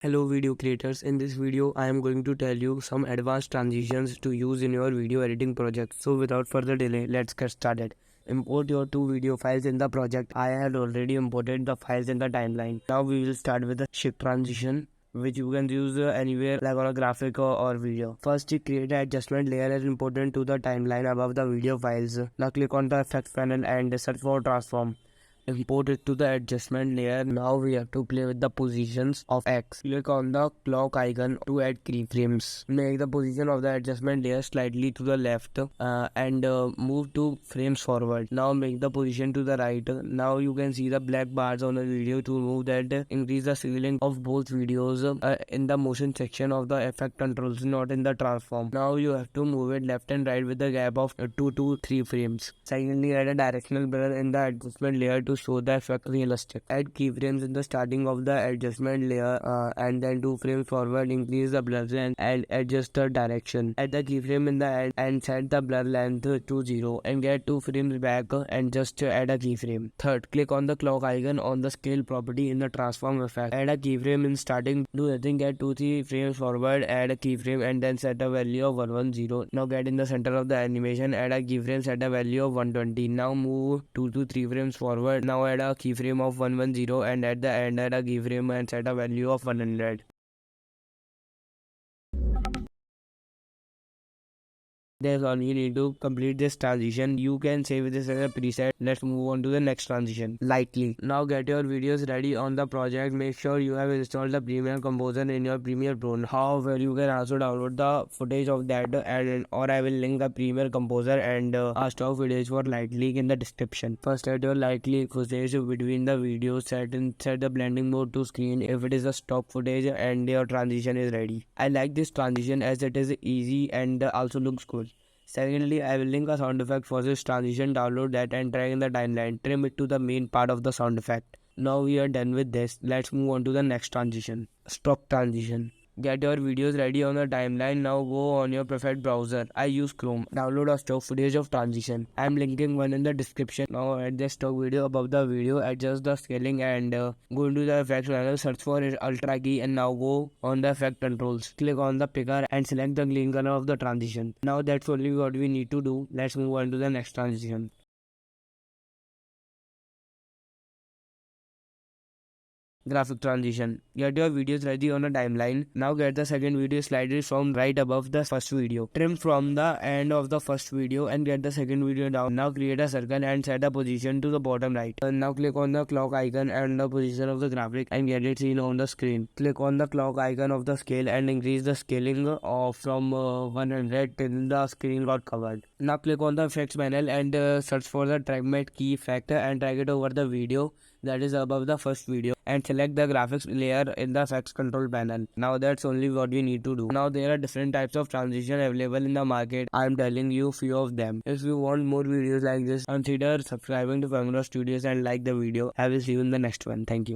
Hello video creators, in this video I am going to tell you some advanced transitions to use in your video editing project. So without further delay, let's get started. Import your two video files in the project. I had already imported the files in the timeline. Now we will start with the shift transition, which you can use anywhere like on a graphic or video. First, you create an adjustment layer as important to the timeline above the video files. Now click on the effects panel and search for transform. Import it to the adjustment layer. Now we have to play with the positions of X. Click on the clock icon to add keyframes. Make the position of the adjustment layer slightly to the left and move 2 frames forward. Now make the position to the right. Now you can see the black bars on the video. To move that, increase the scaling of both videos in the motion section of the effect controls, not in the transform. Now you have to move it left and right with a gap of 2 to 3 frames. Secondly, add a directional blur in the adjustment layer to show the effect realistic. Add keyframes in the starting of the adjustment layer and then 2 frames forward. Increase the blur length and adjust the direction. Add the keyframe in the end and set the blur length to 0 and get 2 frames back and just add a keyframe. Third, click on the clock icon on the scale property in the transform effect. Add a keyframe in starting. Do nothing, get 2-3 frames forward, add a keyframe and then set a value of 110. Now get in the center of the animation, add a keyframe, set a value of 120. Now move 2 to 3 frames forward. Now add a keyframe of 110 and at the end add a keyframe and set a value of 100. That's all you need to complete this transition. You can save this as a preset. Let's move on to the next transition. Lightly. Now get your videos ready on the project. Make sure you have installed the Premiere Composer in your Premiere Pro. However, you can also download the footage of that or I will link the Premiere Composer and a stock footage for Lightly in the description. First, add your Lightly footage between the videos. Set the blending mode to screen if it is a stock footage and your transition is ready. I like this transition as it is easy and also looks good. Secondly, I will link a sound effect for this transition. Download that and drag in the timeline. Trim it to the main part of the sound effect. Now we are done with this. Let's move on to the next transition. Stock transition. Get your videos ready on the timeline. Now go on your preferred browser. I use Chrome. Download a stock footage of transition. I am linking one in the description. Now add the stock video above the video. Adjust the scaling and go into the effects panel. Search for Ultra key and now go on the effect controls. Click on the picker and select the green color of the transition. Now that's only what we need to do. Let's move on to the next transition. Graphic transition. Get your videos ready on a timeline. Now get the second video slightly from right above the first video. Trim from the end of the first video and get the second video down. Now create a circle and set a position to the bottom right. Now click on the clock icon and the position of the graphic and get it seen on the screen. Click on the clock icon of the scale and increase the scaling from 100 till the screen got covered. Now click on the effects panel and search for the trackmate key effect and drag it over the video that is above the first video and select the graphics layer in the effects control panel. Now that's only what we need to do. Now there are different types of transition available in the market. I am telling you few of them. If you want more videos like this, consider subscribing to Camera Studios and like the video. I will see you in the next one. Thank you.